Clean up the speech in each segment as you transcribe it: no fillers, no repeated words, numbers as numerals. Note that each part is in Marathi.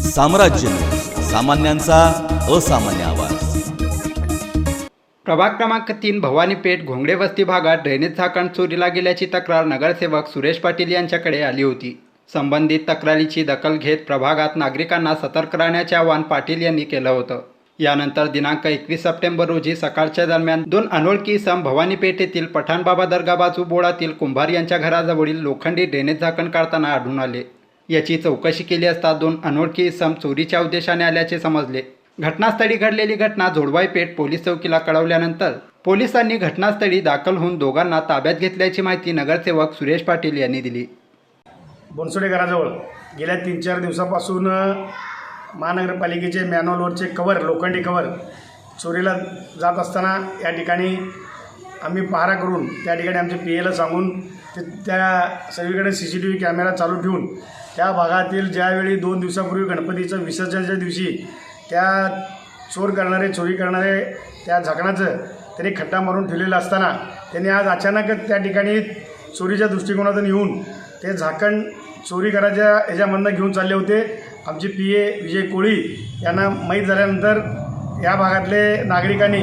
साम्राज्य न्यूज, सामान्यांचा असामान्य आवाज। प्रभाग क्रमांक 3 भवानीपेठ घोंगडे वस्ती भागात ड्रेनेज झाकण चोरीला गेल्याची तक्रार नगरसेवक सुरेश पाटील यांच्याकडे आली होती। संबंधित तक्रारीची दखल घेत प्रभागात नागरिकांना सतर्क राहण्याचे आवाहन पाटील यांनी केलं होतं। यानंतर दिनांक 21 सप्टेंबर रोजी सकाळच्या दरम्यान 2 अनोळखी इसम भवानीपेठ येथील पठाणबाबा दर्गा बाजू बोळातील कुंभार यांच्या घराजवळील लोखंडी ड्रेनेज झाकण काढताना आढळून आले। याची चौकशी केली असता 2 अनोळखी इसम चोरीच्या उद्देशाने आल्याचे समजले। घटनास्थळी घडलेली घटना जोडवाईपेठ पोलीस चौकीला कळवल्यानंतर पोलिसांनी घटनास्थळी दाखल होऊन दोघांना ताब्यात घेतल्याची माहिती नगरसेवक सुरेश पाटील यांनी दिली। बोनसोडे घराजवळ गेल्या 3-4 दिवसापासून महानगरपालिकेचे मॅन्युअलवरचे कवर, लोखंडी कवर चोरीला जात असताना या ठिकाणी आम्ही पहारा करून त्या ठिकाणी आमच्या पीएला सांगून त्या सगळीकडे CCTV कॅमेरा चालू ठेवून त्या भागातील ज्यावेळी 2 दिवसापूर्वी गणपतीचं विसर्जनाच्या दिवशी त्या चोरी करणारे त्या झाकणाचं त्यांनी खड्डा मारून ठेवलेला असताना त्यांनी आज अचानकच त्या ठिकाणी चोरीच्या दृष्टिकोनातून येऊन ते झाकण चोरी करायच्या ह्याच्यामधनं घेऊन चालले होते। आमचे PA विजय कोळी यांना माहीत झाल्यानंतर या भागातले नागरिकांनी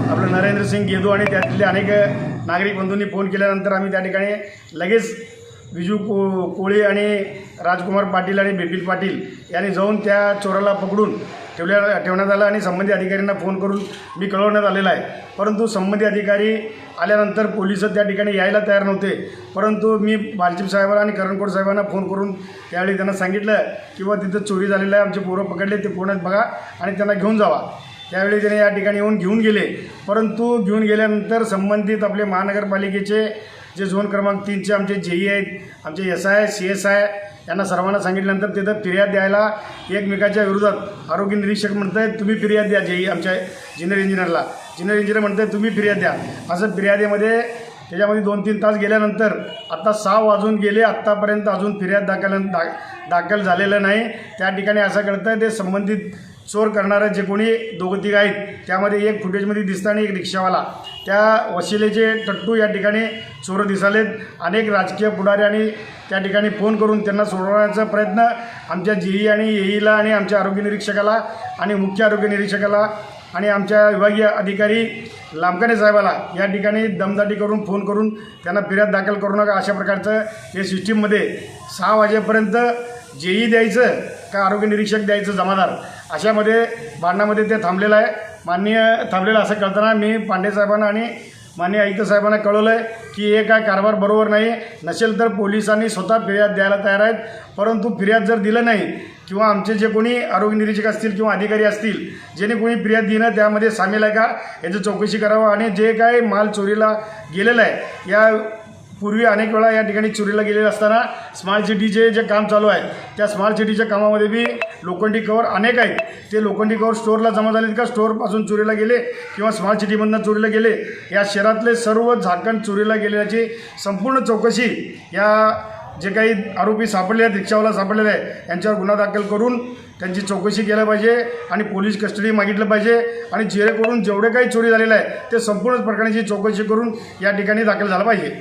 आपलं नरेंद्र सिंग गेदू आणि त्यातले अनेक नागरिक बंधूंनी फोन केल्यानंतर आम्ही त्या ठिकाणी लगेच विजू कोळी आणि राजकुमार पाटील आणि बिपिन पाटील यांनी जाऊन त्या चोराला पकडून ठेवण्यात आलं आणि संबंधित अधिकाऱ्यांना फोन करून मी कळवण्यात आलेला आहे। परंतु संबंधित अधिकारी आल्यानंतर पोलिस त्या ठिकाणी यायला तयार नव्हते। परंतु मी बालचिप साहेबांना आणि करणकोट साहेबांना फोन करून त्यावेळी त्यांना सांगितलं की बा तिथं चोरी झालेलं आहे, आमचे पोरं पकडले, ते पुण्यात बघा आणि त्यांना घेऊन जावा। त्यावेळी त्याने या ठिकाणी येऊन घेऊन गेले। परंतु घेऊन गेल्यानंतर संबंधित आपले महानगरपालिकेचे जे झोन क्रमांक 3चे आमचे JE आहेत, आमचे SI CSI यांना सर्वांना सांगितल्यानंतर तिथं फिर्याद द्यायला एकमेकाच्या विरोधात आरोग्य निरीक्षक म्हणत आहेत तुम्ही फिर्याद द्या, JE आमच्या ज्युनियर इंजिनियर म्हणत आहेत तुम्ही फिर्याद द्या। असं फिर्यादीमध्ये त्याच्यामध्ये 2-3 तास गेल्यानंतर आता 6 वाजून गेले, आत्तापर्यंत अजून फिर्याद दाखल झालेलं नाही। त्या ठिकाणी असं कळतं आहे ते संबंधित चोर करणारे जे कोणी 2-3 आहेत त्यामध्ये एक फुटेजमध्ये दिसतं आणि एक रिक्षावाला, त्या वशिलेचे टट्टू या ठिकाणी चोर दिसालेत। अनेक राजकीय पुढारी आणि त्या ठिकाणी फोन करून त्यांना सोडवण्याचा प्रयत्न आमच्या JE आणि AEला आणि आमच्या आरोग्य निरीक्षकाला आणि मुख्य आरोग्य निरीक्षकाला आणि आमच्या विभागीय अधिकारी लांबकाने साहेबाला या ठिकाणी दमदाटी करून फोन करून त्यांना फिर्याद दाखल करू नका अशा प्रकारचं हे सिस्टीममध्ये 6 वाजेपर्यंत JE द्यायचं का आरोग्य निरीक्षक द्यायचं जमादार अशामध्ये भांडणामध्ये ते थांबलेलं आहे। थांबलेलं असं कळताना मी पांडे साहेबांना आणि माननीय आयुक्त साहेबांना कळवलं आहे की हे काय कारभार बरोबर नाही, नसेल तर पोलिसांनी स्वतः फिर्याद द्यायला तयार आहेत। परंतु फिर्याद जर दिलं नाही किंवा आमचे जे कोणी आरोग्य निरीक्षक असतील किंवा अधिकारी असतील ज्यांनी कोणी फिर्याद दिलं त्यामध्ये सामील आहे का याची चौकशी करावं आणि जे काय माल चोरीला गेलेला आहे या पूर्वी अनेक वेळा या ठिकाणी चोरीला गेलेलं असताना स्मार्ट सिटीचे जे काम चालू आहे त्या स्मार्ट सिटीच्या कामामध्ये बी लोखंडी कवर अनेक आहेत, ते लोखंडी कवर स्टोअरला जमा झालेत का स्टोअरपासून चोरीला गेले किंवा स्मार्ट सिटीमधून चोरीला गेले, या शहरातले सर्व झाकण चोरीला गेलेल्याची संपूर्ण चौकशी या जे काही आरोपी सापडले आहेत, रिक्षावाला सापडलेले आहे यांच्यावर गुन्हा दाखल करून त्यांची चौकशी केली पाहिजे आणि पोलीस कस्टडी मागितलं पाहिजे आणि जेणेकरून जेवढे काही चोरी झालेलं आहे ते संपूर्ण प्रकरणाची चौकशी करून या ठिकाणी दाखल झालं पाहिजे।